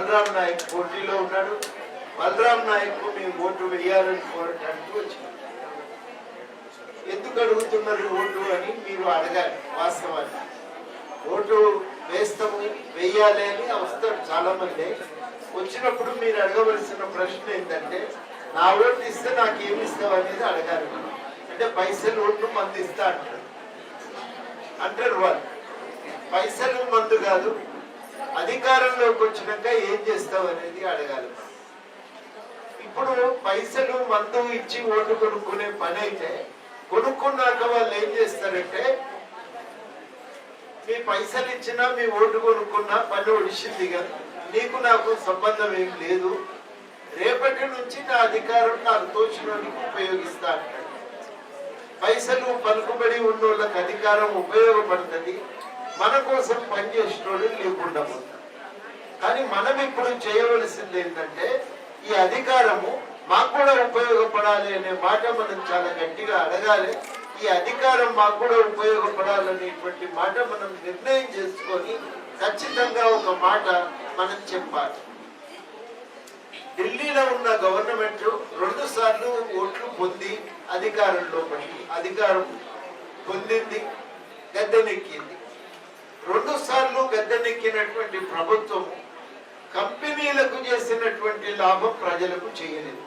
బలరాం నాయక్ పోటీలో ఉన్నాడు. బలరాం నాయక్ మీ ఓటు వేయాలని కోరటానికి వచ్చింది. ఎందుకు అడుగుతున్నారు ఓటు అని మీరు అడగాలి. వాస్తవాన్ని ఓటు వేస్తాము వేయాలి అని వస్తారు చాలా మంది. వచ్చినప్పుడు మీరు అడగవలసిన ప్రశ్న ఏంటంటే, నా ఓటు ఇస్తే నాకేమి ఇస్తావు అనేది అడగాలి. అంటే పైసలు ఓట్లు మంది ఇస్తా అంటారు వాళ్ళు. పైసలు మందు కాదు, అధికారంలోకి వచ్చినాక ఏం చేస్తావు అనేది అడగాలి. ఇప్పుడు పైసలు మందు ఇచ్చి ఓటు కొనుక్కునే పని అయితే, కొనుక్కున్నాక వాళ్ళు ఏం చేస్తారంటే, మీ పైసలు ఇచ్చినా మీ ఓటు కొనుక్కున్నా పని ఒడిసింది కదా, నీకు నాకు సంబంధం ఏం లేదు, రేపటి నుంచి నా అధికారం నాకు తోచినందుకు ఉపయోగిస్తా అంటాడు. పైసలు పలుకుబడి ఉన్నోళ్ళకి అధికారం ఉపయోగపడుతుంది, మన కోసం పనిచేసేటోళ్ళు లేకుండా పోతారు. కానీ మనం ఇప్పుడు చేయవలసింది ఏంటంటే, ఈ అధికారము మాకు కూడా ఉపయోగపడాలి అనే మాట మనం చాలా గట్టిగా అడగాలి. ఈ అధికారం మాకు కూడా ఉపయోగపడాలనేటువంటి మాట మనం నిర్ణయం చేసుకొని ఖచ్చితంగా ఒక మాట మనం చెప్పాలి. ఢిల్లీలో ఉన్న గవర్నమెంట్ 2 సార్లు ఓట్లు పొంది అధికారం పొందింది, గద్దెనెక్కింది. 2 సార్లు గద్దెనెక్కినటువంటి ప్రభుత్వం కంపెనీలకు చేసినటువంటి లాభం ప్రజలకు చేయలేదు.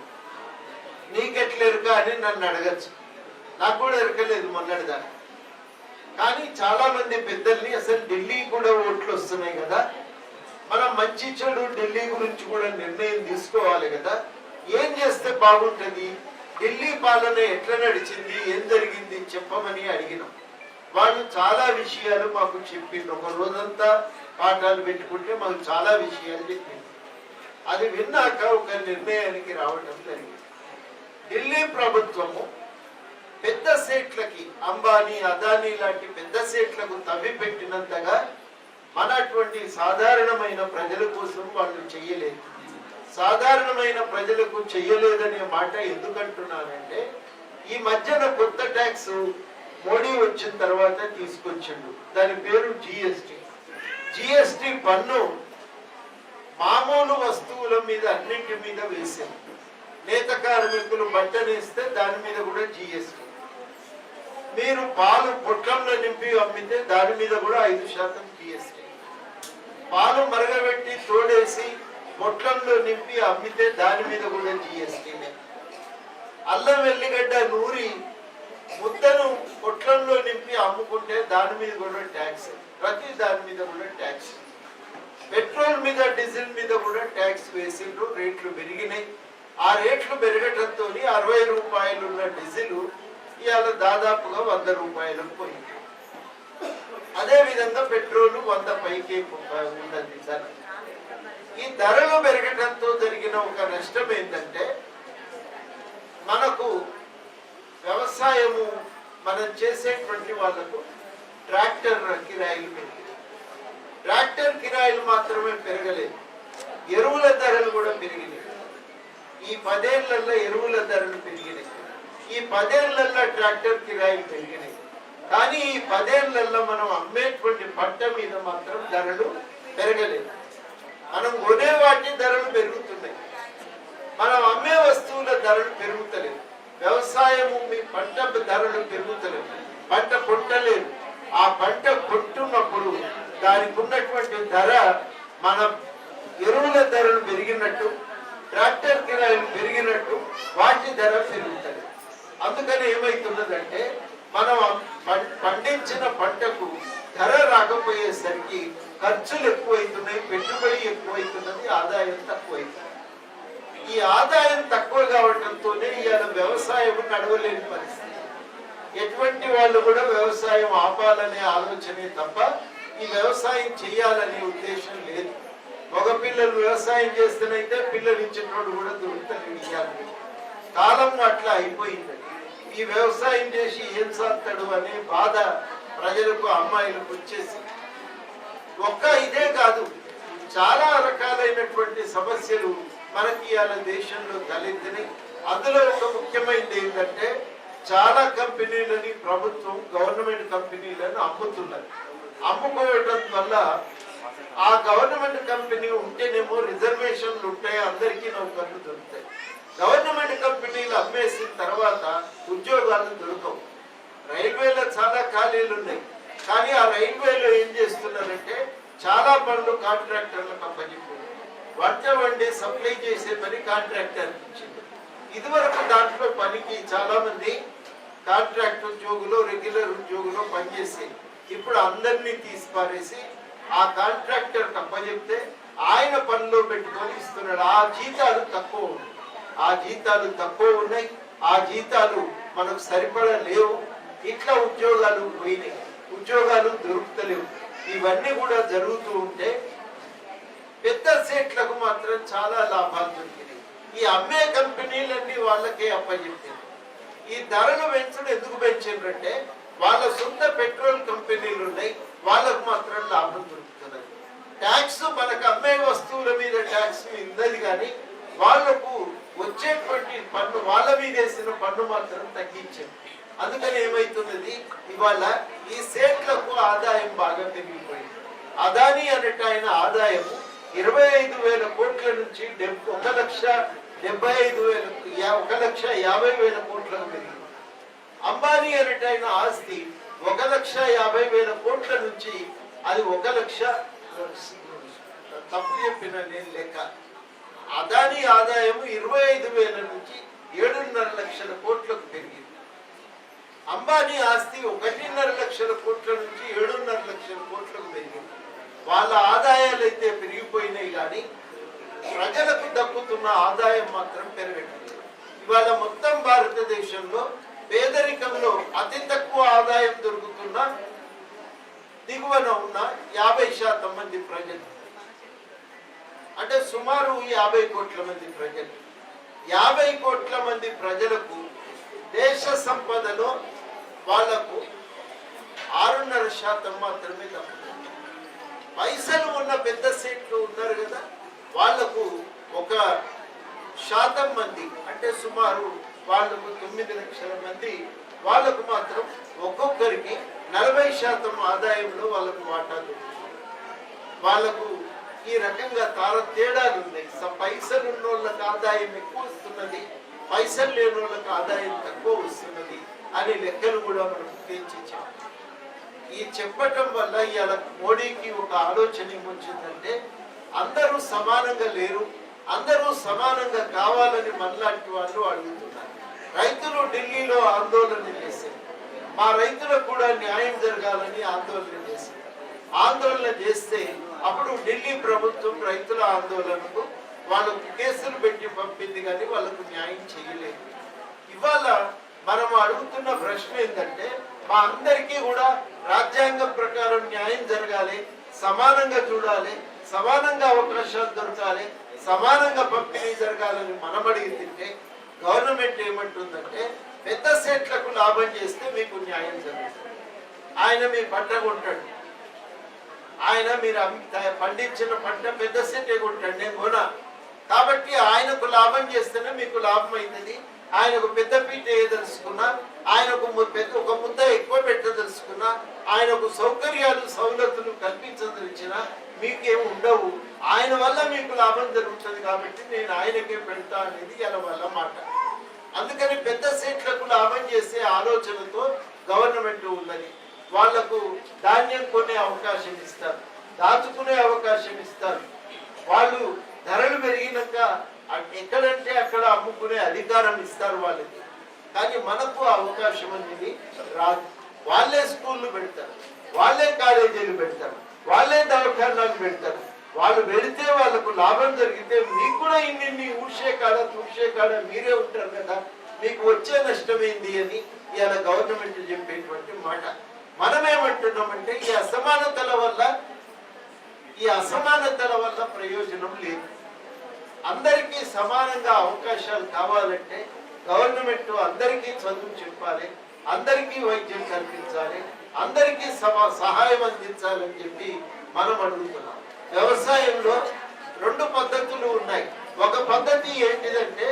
నీకెట్లేరుక అని నన్ను అడగచ్చు, నాకు కూడా ఎరకలేదు మొన్నటిదాకా. కానీ చాలా మంది పెద్దల్ని, అసలు ఢిల్లీ కూడా ఓట్లు వస్తున్నాయి కదా, మనం మంచి చెడు ఢిల్లీ గురించి కూడా నిర్ణయం తీసుకోవాలి కదా, ఏం చేస్తే బాగుంటుంది, ఢిల్లీ పాలన ఎట్లా నడిచింది, ఏం జరిగింది చెప్పమని అడిగినాం. వాళ్ళు చాలా విషయాలు మాకు చెప్పిండ్రు. ఒక రోజంతా పాఠాలు పెట్టుకుంటే మాకు చాలా విషయాలు చెప్పింది. అది విన్నాక ఒక నిర్ణయానికి రావడం జరిగింది. ఢిల్లీ ప్రభుత్వము పెద్ద సేట్లకి, అంబానీ అదానీ లాంటి పెద్ద సేట్లకు తవ్వి పెట్టినంతగా మనటువంటి సాధారణమైన ప్రజల కోసం వాళ్ళు చెయ్యలేదు. సాధారణమైన ప్రజలకు చెయ్యలేదనే మాట ఎందుకంటున్నానంటే, ఈ మధ్యన కొత్త ట్యాక్స్ మోడీ వచ్చిన తర్వాత తీసుకొచ్చిండు, దాని పేరు జిఎస్టి. జిఎస్టి పన్ను మామూలు వస్తువుల మీద అన్నింటి మీద వేసింది. నేత కార్మికులు బట్టనేస్తే దాని మీద కూడా జిఎస్టి. మీరు పాలు పొట్లంలో నింపి అమ్మితే దాని మీద కూడా 5% జిఎస్టి. పాలు మరగబెట్టి తోడేసి పొట్లంలో నింపి అమ్మితే దాని మీద కూడా జిఎస్టీనే. అల్లం వెల్లిగడ్డ నూరి ముద్దను పొట్లంలో నింపి అమ్ముకుంటే దాని మీద కూడా ట్యాక్స్, ప్రతి దాని మీద కూడా ట్యాక్స్. పెట్రోల్ మీద డీజిల్ మీద కూడా ట్యాక్స్ వేసిండ్రు, రేట్లు పెరిగినాయి. ఆ రేట్లు పెరగటంతో 60 రూపాయలు ఉన్న డీజిల్ ఇవాళ దాదాపుగా 100 రూపాయలకు పోయింది. అదే విధంగా పెట్రోల్ 100 పైకి ఉన్నది. సార్, ఈ ధరలు పెరగటంతో జరిగిన ఒక నష్టం ఏంటంటే, మనకు వ్యవసాయము మనం చేసేటువంటి వాళ్లకు ట్రాక్టర్ కిరాయిలు పెరిగాయి. ట్రాక్టర్ కిరాయిలు మాత్రమే పెరగలేదు, ఎరువుల ధరలు కూడా పెరిగినాయి. ఈ 10 ఏళ్లలో ఎరువుల ధరలు పెరిగినాయి, ఈ 10 ఏళ్లలో ట్రాక్టర్ కిరాయిలు పెరిగినాయి. కానీ ఈ 10 ఏళ్లలో మనం అమ్మేటువంటి పంట మీద మాత్రం ధరలు పెరగలేదు. మనం కొనే వాటి ధరలు పెరుగుతున్నాయి, మనం అమ్మే వస్తువుల ధరలు పెరుగుతలేవు. వ్యవసాయము మీ పంట ధరలు పెరుగుతలేవు, పంట కొట్టలేదు. ఆ పంట కొట్టున్నప్పుడు దానికి ఉన్నటువంటి ధర, మన ఎరువుల ధరలు పెరిగినట్టు, ట్రాక్టర్ కిరాయిలు పెరిగినట్టు వాటి ధర పెరుగుతలేదు. అందుకని ఏమైతున్నదంటే, మనం పండించిన పంటకు ధర రాకపోయేసరికి ఖర్చులు ఎక్కువైతున్నాయి, పెట్టుబడి ఎక్కువైతున్నది, ఆదాయం తక్కువైతుంది. ఈ ఆదాయం తక్కువ కావడంతోనే ఇవాళ వ్యవసాయం నడవలేని పరిస్థితి. ఎటువంటి వాళ్ళు కూడా వ్యవసాయం ఆపాలనే ఆలోచనే తప్ప ఈ వ్యవసాయం చేయాలనే ఉద్దేశం లేదు. మగ పిల్లలు వ్యవసాయం చేస్తేనైతే పిల్లలు ఇచ్చినోడు కూడా దొరుకుతారు. ఇవ్వాలి, కాలం అట్లా అయిపోయింది. ఈ వ్యవసాయం చేసి ఏం సాగుతాడు అనే బాధ ప్రజలకు, అమ్మాయిలకు వచ్చేసి. ఒక్క ఇదే కాదు, చాలా రకాలైనటువంటి సమస్యలు మనకి ఇవాళ దేశంలో తలెత్తినాయి. అందులో ఒక ముఖ్యమైనది ఏంటంటే, చాలా కంపెనీలని ప్రభుత్వం, గవర్నమెంట్ కంపెనీలను అమ్ముతున్నారు. అమ్ముకోవడం వల్ల ఆ గవర్నమెంట్ కంపెనీ ఉంటేనేమో రిజర్వేషన్లు ఉంటాయి, అందరికీ నౌకర్లు దొరుకుతాయి. గవర్నమెంట్ కంపెనీలు అమ్మేసిన తర్వాత ఉద్యోగాలు దొరకవు. రైల్వేలో చాలా ఖాళీలు ఉన్నాయి, కానీ ఆ రైల్వేలో ఏం చేస్తున్నారంటే చాలా పనులు కాంట్రాక్టర్లకు అప్పచెప్పారు. వంట వండి సప్లై చేసే పని కాంట్రాక్టర్ ఇచ్చింది. ఇదివరకు దాంట్లో పనికి చాలా మంది కాంట్రాక్ట్ ఉద్యోగులు, రెగ్యులర్ ఉద్యోగులు పనిచేసి ఇప్పుడు అందరినీ తీసిపారేసి ఆ కాంట్రాక్టర్ అప్పచెప్తే ఆయన పనిలో పెట్టుకొని ఇస్తున్నాడు. ఆ జీతాలు తక్కువ ఉన్నాయి, ఆ జీతాలు మనకు సరిపడా లేవు. ఇట్లా ఉద్యోగాలు పోయినాయి, ఉద్యోగాలు దొరుకుతలేవు. ఇవన్నీ కూడా జరుగుతూ ఉంటే పెద్ద సేట్లకు మాత్రం చాలా లాభాలు దొరికినాయి. ఈ అమ్మే కంపెనీలన్నీ వాళ్ళకే అప్పచెప్పారు. ఈ ధరలు పెంచడం ఎందుకు పెంచారంటే వాళ్ళ సొంత పెట్రోల్ కంపెనీలు ఉన్నాయి, వాళ్ళకు మాత్రం లాభం దొరుకుతుంది. ట్యాక్స్ మనకు అమ్మే వస్తువుల మీద ట్యాక్స్ ఉన్నది, కానీ వాళ్లకు వచ్చేటువంటి పన్ను, వాళ్ళ మీద వేసిన పన్ను మాత్రం తగ్గించారు. అందుకని ఏమైతున్నది, ఇవాళ ఈ సేట్లకు ఆదాయం బాగా పెరిగిపోయింది. అదానీ అనేట ఆయన ఆదాయము 25,000 కోట్ల నుంచి 1,50,000 కోట్లకు పెరిగింది. అంబానీ అనేట ఆయన ఆస్తి 1,50,000 కోట్ల నుంచి అది 1,00,000, తప్పు చెప్పిన నేను లెక్క, అదానీ ఆదాయం 25,000 నుంచి 7.5 లక్షల కోట్లకు పెరిగింది. అంబానీ ఆస్తి 1.5 లక్షల కోట్ల నుంచి 7.5 లక్షల కోట్లకు పెరిగింది. వాళ్ళ ఆదాయాలు అయితే పెరిగిపోయినాయి, కానీ ప్రజలకు దక్కుతున్న ఆదాయం మాత్రం పెరగట్లేదు. ఇవాళ మొత్తం భారతదేశంలో పేదరికంలో అతి తక్కువ ఆదాయం దొరుకుతున్న దిగువన ఉన్న 50% మంది ప్రజలు, అంటే సుమారు 50 కోట్ల మంది ప్రజలు. 50 కోట్ల మంది ప్రజలకు దేశ సంపదలో వాళ్లకు 6.5% మాత్రమే దక్కుతుంది. పైసలు ఉన్న పెద్ద సీట్లు ఉన్నారు కదా, వాళ్లకు 1% మంది, అంటే సుమారు వాళ్లకు 9 లక్షల మంది, వాళ్లకు మాత్రం ఒక్కొక్కరికి 40% ఆదాయంలో వాళ్ళకు వాటా దొరుకుతుంది. వాళ్లకు ఈ రకంగా తేడాలు ఉన్నాయి. పైసలు ఉన్న వాళ్ళకి ఆదాయం ఎక్కువ వస్తున్నది, పైసలు లేని వాళ్ళకి ఆదాయం తక్కువ వస్తున్నది అనే లెక్కలు కూడా మనం తేల్చాం. ఈ చెప్పటం వల్ల ఇవాళ మోడీకి ఒక ఆలోచన ఏమొచ్చిందంటే అందరూ సమానంగా లేరు, అందరూ సమానంగా కావాలని మనలాంటి వాళ్ళు అడుగుతున్నారు. రైతులు ఢిల్లీలో ఆందోళన చేశారు, మా రైతులకు కూడా న్యాయం జరగాలని ఆందోళన చేస్తే అప్పుడు ఢిల్లీ ప్రభుత్వం రైతుల ఆందోళనకు వాళ్ళకు కేసులు పెట్టి పంపింది, కానీ వాళ్ళకు న్యాయం చేయలేదు. ఇవాళ మనం అడుగుతున్న ప్రశ్న ఏంటంటే మా అందరికీ కూడా రాజ్యాంగం ప్రకారం న్యాయం జరగాలి, సమానంగా చూడాలి, సమానంగా అవకాశాలు దొరకాలి, సమానంగా పంపిణీ జరగాలని మనం అడిగితే గవర్నమెంట్ ఏమంటుందంటే పెద్ద సెట్లకు లాభం చేస్తే మీకు న్యాయం జరుగుతుంది. ఆయన మీ పంట కొంటాడు, ఆయన మీరు పండించిన పంట పెద్ద సెట్టే కొంటాడు, నేను కొనా. కాబట్టి ఆయనకు లాభం చేస్తేనే మీకు లాభం అవుతుంది. ఆయనకు పెద్ద పీట వేయదలుచుకున్నా, ఆయనకు ఒక ముద్ద ఎక్కువ పెట్టదలుచుకున్నా, ఆయనకు సౌకర్యాలు సౌలతులు కల్పించదలిచినా మీకేం ఉండవు. ఆయన వల్ల మీకు లాభం జరుగుతుంది కాబట్టి నేను ఆయనకే పెడతా అనేది ఇలా వాళ్ళ మాట. అందుకని పెద్ద సెట్లకు లాభం చేసే ఆలోచనతో గవర్నమెంట్ ఉన్నది. వాళ్లకు ధాన్యం కొనే అవకాశం ఇస్తారు, దాచుకునే అవకాశం ఇస్తారు. వాళ్ళు ధరలు పెరిగినాక ఎక్కడంటే అక్కడ అమ్ముకునే అధికారం ఇస్తారు వాళ్ళకి. కానీ మనకు అవకాశం అనేది రాదు. వాళ్ళే స్కూళ్ళు పెడతారు, వాళ్ళే కాలేజీలు పెడతారు, వాళ్ళే దవాఖానాలు పెడతారు. వాళ్ళు పెడితే వాళ్ళకు లాభం జరిగితే మీకు కూడా ఇన్ని ఊడ్చే కాడ తూడ్చే కాడ మీరే ఉంటారు కదా, మీకు వచ్చే నష్టమైంది అని ఇవాళ గవర్నమెంట్ చెప్పేటువంటి మాట. మనం ఏమంటున్నామంటే ఈ అసమానతల వల్ల ప్రయోజనం లేదు. అందరికీ సమానంగా అవకాశాలు కావాలంటే గవర్నమెంట్ అందరికీ చదువు చెప్పాలి, అందరికీ వైద్యం కల్పించాలి, అందరికీ సహాయం అందించాలని చెప్పి మనం అడుగుతున్నాం. వ్యవసాయంలో 2 పద్ధతులు ఉన్నాయి. ఒక పద్ధతి ఏంటిదంటే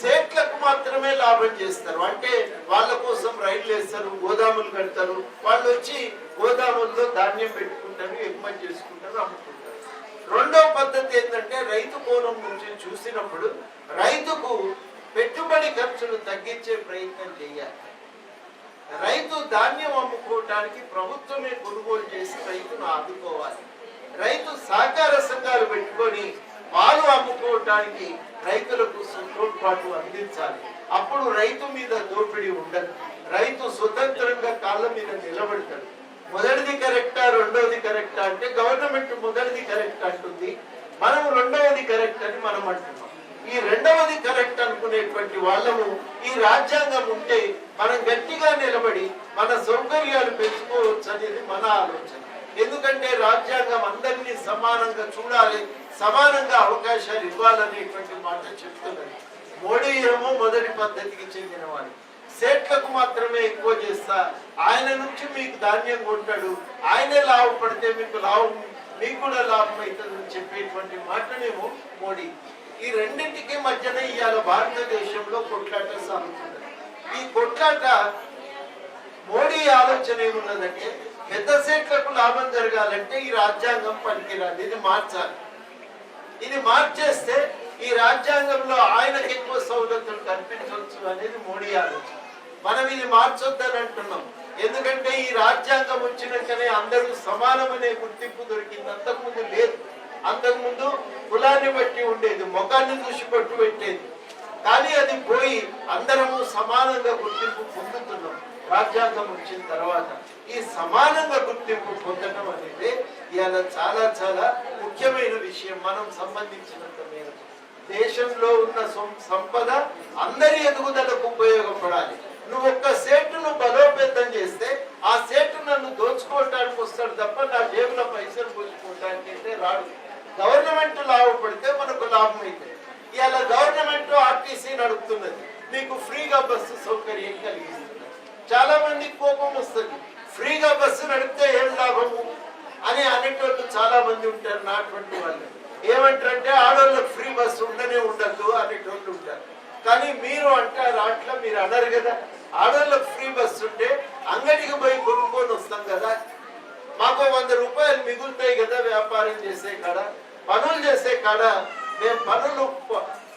సేట్లకు మాత్రమే లాభం చేస్తారు. అంటే వాళ్ళ కోసం రైళ్లు వేస్తారు, గోదాములు కడతారు. వాళ్ళు వచ్చి గోదాముల్లో ధాన్యం పెట్టుకుంటారు, ఎగుమతి చేసుకుంటారు, అమ్ముకుంటారు. రెండవ పద్ధతి ఏంటంటే రైతు కోణం నుంచి చూసినప్పుడు రైతుకు పెట్టుబడి ఖర్చులు తగ్గించే ప్రయత్నం చేయాలి. రైతు ధాన్యం అమ్ముకోవటానికి ప్రభుత్వమే కొనుగోలు చేసి రైతును ఆదుకోవాలి. రైతు సహకార సంఘాలు పెట్టుకొని పాలు అమ్ముకోవటానికి రైతులకు తోడ్పాటు అందించాలి. అప్పుడు రైతు మీద దోపిడీ ఉండదు. రైతు స్వతంత్రంగా కాళ్ళ మీద నిలబడతాడు. మొదటిది కరెక్టా రెండవది కరెక్టా అంటే గవర్నమెంట్ మొదటిది కరెక్ట్ అంటుంది, మనం రెండవది కరెక్ట్ అని మనం అంటున్నాం. ఈ రెండవది కరెక్ట్ అనుకునేటువంటి వాళ్ళము ఈ రాజ్యాంగం ఉంటే మనం గట్టిగా నిలబడి మన సౌకర్యాలు పెంచుకోవచ్చు అనేది మన ఆలోచన. ఎందుకంటే రాజ్యాంగం అందరినీ సమానంగా చూడాలి, సమానంగా అవకాశాలు ఇవ్వాలనేటువంటి మాట చెప్తున్నది. మోడీ ఏమో మొదటి పద్ధతికి చెందిన వాడు, సేట్లకు మాత్రమే ఎక్కువ చేస్తా, ఆయన నుంచి మీకు ధాన్యం కొంటాడు, ఆయనే లాభపడితే మీకు కూడా లాభం అవుతుందని చెప్పేటువంటి మాటనేమో మోడీ. ఈ రెండింటికి మధ్యన ఇవాళ భారతదేశంలో కొట్లాట సాగుతుంది. ఈ కొట్లాట మోడీ ఆలోచన ఏమున్నదంటే పెద్ద సేట్లకు లాభం జరగాలంటే ఈ రాజ్యాంగం పనికిరాదు, ఇది మార్చాలి. ఇది మార్చేస్తే ఈ రాజ్యాంగంలో ఆయనకు ఎక్కువ సౌలతులు కల్పించవచ్చు అనేది మోడీ ఆలోచన. మనం ఇది మార్చొద్దని అంటున్నాం. ఎందుకంటే ఈ రాజ్యాంగం వచ్చినాకనే అందరూ సమానమనే గుర్తింపు దొరికింది. అంతకుముందు లేదు. అంతకుముందు కులాన్ని బట్టి ఉండేది, ముఖాన్ని చూసి పట్టు పెట్టేది. కానీ అది పోయి అందరము సమానంగా గుర్తింపు పొందుతున్నాం. రాజ్యాంగం వచ్చిన తర్వాత ఈ సమానంగా గుర్తింపు పొందడం అనేది ఇవాళ చాలా చాలా ముఖ్యమైన విషయం. మనం సంబంధించినంత మేరకు దేశంలో ఉన్న సంపద అందరి ఎదుగుదలకు ఉపయోగపడాలి. నువ్వు ఒక్క సేటును బలోపేతం చేస్తే ఆ సేటు నన్ను దోచుకోవటానికి వస్తాడు తప్ప నా జేబులో పైసలు పోసుకోవటానికి అయితే రాడు. గవర్నమెంట్ లాభపడితే మనకు లాభం అయితే ఇవాళ గవర్నమెంట్ ఆర్టీసీ నడుపుతున్నది, మీకు ఫ్రీగా బస్సు సౌకర్యం కలిగిస్తున్నది. చాలా మంది కోపం వస్తుంది, ఫ్రీగా బస్సు నడిపితే ఏం లాభము అని అనేటోళ్ళు చాలా మంది ఉంటారు. నాటువంటి వాళ్ళు ఏమంటారంటే ఆడవాళ్ళకి ఫ్రీ బస్సు ఉండనే ఉండద్దు అనేటోళ్ళు ఉంటారు. కానీ మీరు అంటారు అట్లా మీరు అనరు కదా. ఆడవాళ్ళకి ఫ్రీ బస్సు ఉంటే అంగడికి పోయి కొనుక్కొని వస్తాం కదా, మాకు 100 రూపాయలు మిగులుతాయి కదా వ్యాపారం చేసే కాడ, పనులు చేసే కాడ. మేము పనులు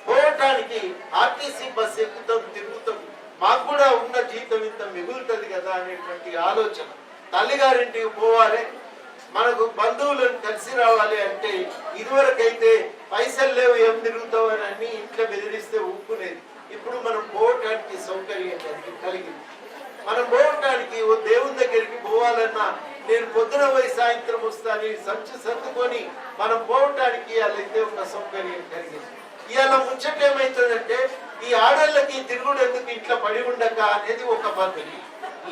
పోవటానికి ఆర్టీసీ బస్సు ఎక్కుతాం, తిరుగుతాం, మాకు కూడా ఉన్న జీతం ఇంత మిగులుతుంది కదా అనేటువంటి ఆలోచన. తల్లిగారింటికి పోవాలి, మనకు బంధువులను కలిసి రావాలి అంటే ఇదివరకైతే పైసలు లేవు ఏం తిరుగుతావు అని ఇంట్లో బెదిరిస్తే ఊపుకునేది. ఇప్పుడు మనం పోవటానికి సౌకర్యం కలిగింది. మనం పోవటానికి ఓ దేవుని దగ్గరికి పోవాలన్నా నేను పొద్దున పోయి సాయంత్రం వస్తాను సంచి సర్దుకొని మనం పోవటానికి వాళ్ళైతే ఒక సౌకర్యం కలిగింది. ఇవాళ ముచ్చట ఏమవుతుందంటే ఈ ఆడళ్ళకి తిరుగుడు ఎందుకు ఇంట్లో పడి ఉండక అనేది ఒక పద్ధతి.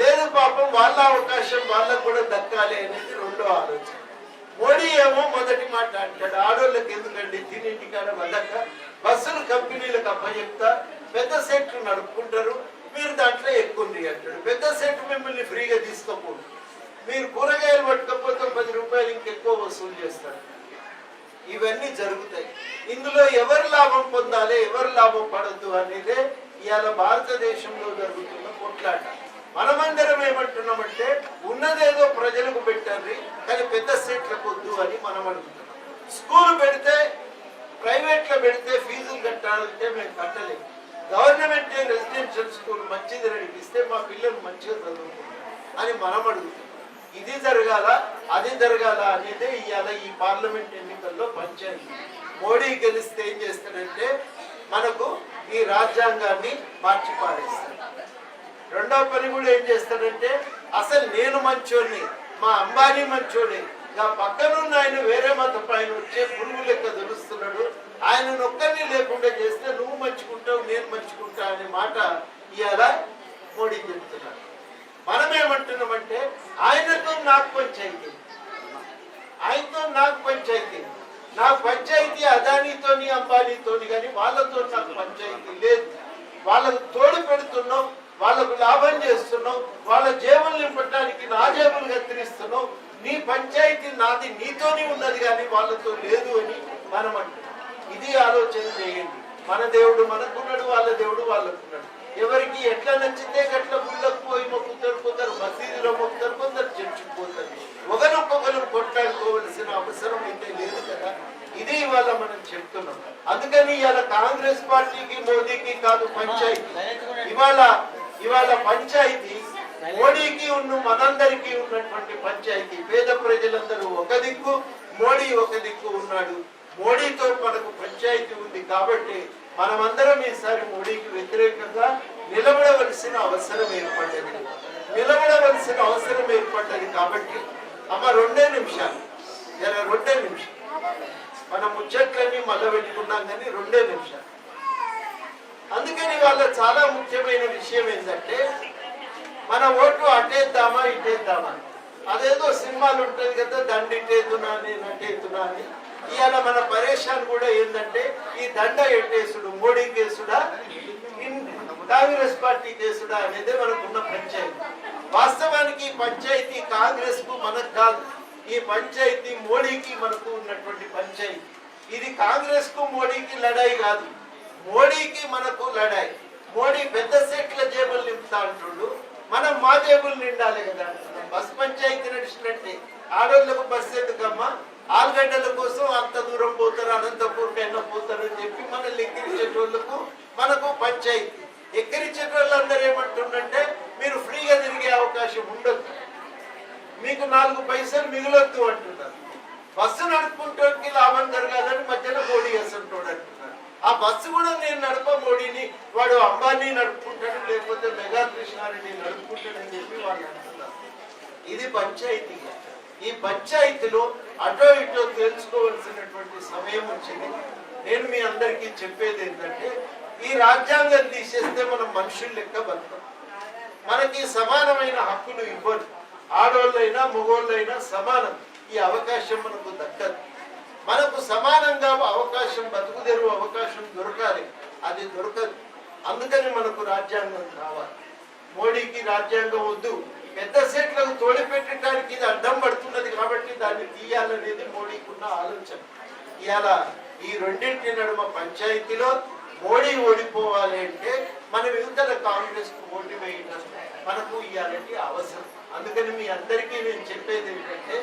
లేదు పాపం వాళ్ళ అవకాశం వాళ్ళకు కూడా దక్కాలి అనేది రెండో ఆలోచన. మోడీ ఏమో మొదటి మాట అంటాడు, ఆడోళ్ళకి ఎందుకండి తినింటికాడ వదక బస్సులు కంపెనీలకు అప్పచెప్తా, పెద్ద సెట్లు నడుపుకుంటారు, మీరు దాంట్లో ఎక్కుండ్రి అంటాడు. పెద్ద సెట్ మిమ్మల్ని ఫ్రీగా తీసుకోకూడదు, మీరు కూరగాయలు పట్టుకపోతే 10 రూపాయలు ఇంకెక్కువ వసూలు చేస్తారు. ఇవన్నీ జరుగుతాయి. ఇందులో ఎవరు లాభం పొందాలి, ఎవరు లాభం పడద్దు అనేదే ఇవాళ భారతదేశంలో జరుగుతున్న కొట్లాట. మనమందరం ఏమంటున్నామంటే ఉన్నదేదో ప్రజలకు పెట్టండి కానీ పెద్ద సీట్లకు వద్దు అని మనం అడుగుతున్నాం. స్కూల్ పెడితే ప్రైవేట్లో పెడితే ఫీజులు కట్టాలంటే మేము కట్టలేము. గవర్నమెంట్ రెసిడెన్షియల్ స్కూల్ మంచిది నడిపిస్తే మా పిల్లలు మంచిగా చదువుకుంటారు అని మనం అడుగుతున్నాం. ఇది జరగాల అది జరగాల అనేదే ఇవాళ ఈ పార్లమెంట్ ఎన్నికల్లో పంచాయతీ. మోడీ గెలిస్తే ఏం చేస్తాడంటే మనకు ఈ రాజ్యాంగాన్ని మార్చి పారేస్తాడు. రెండవ పని కూడా ఏం చేస్తాడంటే అసలు నేను మంచోడిని, మా అంబానీ మంచోడే, నా పక్కనున్న ఆయన వేరే మతపు ఆయన వచ్చే పురుగు లెక్క తెలుస్తున్నాడు, ఆయన ఒక్కరిని లేకుండా చేస్తే నువ్వు మంచుకుంటావు నేను మంచుకుంటా అనే మాట ఇవాళ మోడీ చెప్తున్నాడు. మనం ఏమంటున్నామంటే ఆయనతో నాకు పంచాయితీ, ఆయనతో నాకు పంచాయితీ, నాకు పంచాయితీ అదానీతోని అంబానీతోని కానీ వాళ్ళతో నాకు పంచాయితీ లేదు. వాళ్ళకు తోడు పెడుతున్నాం, వాళ్ళకు లాభం చేస్తున్నావు, వాళ్ళ జేబులు నింపడానికి నా జేబులు కత్తిరిస్తున్నావు. నీ పంచాయతీ నాది నీతోనే ఉన్నది కానీ వాళ్ళతో లేదు అని మనం అంటున్నాం. ఇది ఆలోచన చేయండి. మన దేవుడు మనకున్నాడు, వాళ్ళ దేవుడు వాళ్ళకున్నాడు. ఎవరికి ఎట్లా నచ్చితే గట్ల గుళ్ళకు పోయి మొక్కుతారు, కొందరు మసీదులో మొక్కుతారు, కొందరు చర్చికి పోతారు. ఒకరికొకరు కొట్లాడుకోవలసిన అవసరం అయితే లేదు కదా. ఇది ఇవాళ మనం చెప్తున్నాం. అందుకని ఇవాళ కాంగ్రెస్ పార్టీకి మోదీకి కాదు పంచాయతీ. ఇవాళ పంచాయతీ మోడీకి మనందరికీ ఉన్నటువంటి పంచాయతీ. పేద ప్రజలందరూ ఒక దిక్కు, మోడీ ఒక దిక్కు ఉన్నాడు. మోడీతో మనకు పంచాయతీ ఉంది కాబట్టి మనమందరం ఈసారి మోడీకి వ్యతిరేకంగా నిలబడవలసిన అవసరం ఏర్పడ్డది కాబట్టి అమ్మ 2 నిమిషాలు మనం ముచ్చట్లన్నీ మళ్ళీ పెట్టుకున్నాం కానీ 2 నిమిషాలు. అందుకని వాళ్ళ చాలా ముఖ్యమైన విషయం ఏంటంటే మన ఓటు అటేద్దామా ఇటేద్దామా. అదేదో సినిమాలు ఉంటుంది కదా, దండిటేతునా నేను అటేతునా అని. ఇవాళ మన పరేషాన్ కూడా ఏంటంటే ఈ దండ ఎట్టేసుడు మోడీ కేసుడా కాంగ్రెస్ పార్టీ కేసుడా అనేది మనకున్న పంచాయతీ. వాస్తవానికి ఈ పంచాయతీ కాంగ్రెస్ కు మనకు కాదు, ఈ పంచాయతీ మోడీకి మనకు ఉన్నటువంటి పంచాయతీ. ఇది కాంగ్రెస్ కు మోడీకి లడాయి కాదు, మోడీకి మనకు లడాయి. మోడీ పెద్ద సెట్ల జేబులు నింపుతా అంటుండు, మనం మా జేబులు నిండాలి కదా అంటున్నాం. బస్ పంచాయతీ నడిచినట్టే ఆడోళ్లకు బస్సు ఎందుకమ్మా, ఆలుగడ్డల కోసం అంత దూరం పోతారు, అనంతపూర్కైనా పోతారు అని చెప్పి మనల్ని ఎక్కిరించేటోళ్లకు మనకు పంచాయతీ. ఎక్కిరించేటోళ్ళందరూ ఏమంటుండంటే మీరు ఫ్రీగా తిరిగే అవకాశం ఉండదు, మీకు 4 పైసలు మిగులొద్దు అంటున్నారు. బస్సు నడుపుకుంటోకి లాభం జరగాలని మధ్యలో మోడీ వేస్తుంటాడు అంటున్నారు. ఆ బస్సు కూడా నేను నడప మోడీని, వాడు అంబానీ నడుపుకుంటాడు, లేకపోతే మెగా కృష్ణారెడ్డి నడుపుకుంటాడని చెప్పి వాళ్ళు అంటున్నారు. ఇది పంచాయతీ. ఈ పంచాయతీలో అటో ఇటో తెలుసుకోవాల్సినటువంటి సమయం వచ్చింది. నేను మీ అందరికీ చెప్పేది ఏంటంటే ఈ రాజ్యాంగం తీసేస్తే మనం మనుషులు లెక్క బతుకుతాం. మనకి సమానమైన హక్కులు ఇవ్వరు, ఆడోళ్ళైనా మగోళ్ళైనా సమానం. ఈ అవకాశం మనకు దక్కదు. మనకు సమానంగా అవకాశం, బతుకుదెరువు అవకాశం దొరకాలి, అది దొరకదు. అందుకని మనకు రాజ్యాంగం కావాలి. మోడీకి రాజ్యాంగం వద్దు, పెద్ద సెట్లకు తోడిపెట్టడానికి ఇది అడ్డం పడుతున్నది కాబట్టి దాన్ని తీయాలనేది మోడీకి ఉన్న ఆలోచన. ఇవాళ ఈ రెండింటి నడుమ పంచాయతీలో మోడీ ఓడిపోవాలి అంటే మనం యువతల కాంగ్రెస్ కు ఓటు వేయడం మనకు ఇవాళకి అవసరం. అందుకని మీ అందరికీ నేను చెప్పేది ఏంటంటే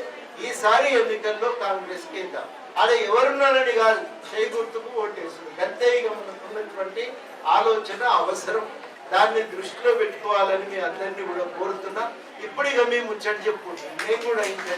ఈసారి ఎన్నికల్లో కాంగ్రెస్ కి ఇద్దాం. అలా ఎవరున్నారని కాదు, చేయి గుర్తుకు ఓటేస్తుంది. అంతే ఇక మనకున్నటువంటి ఆలోచన అవసరం. దాన్ని దృష్టిలో పెట్టుకోవాలని మీ అందరినీ కూడా కోరుతున్నా. ఇప్పుడు ఇక మేము ముచ్చట చెప్పుకుంటాం. నేను కూడా ఇంకా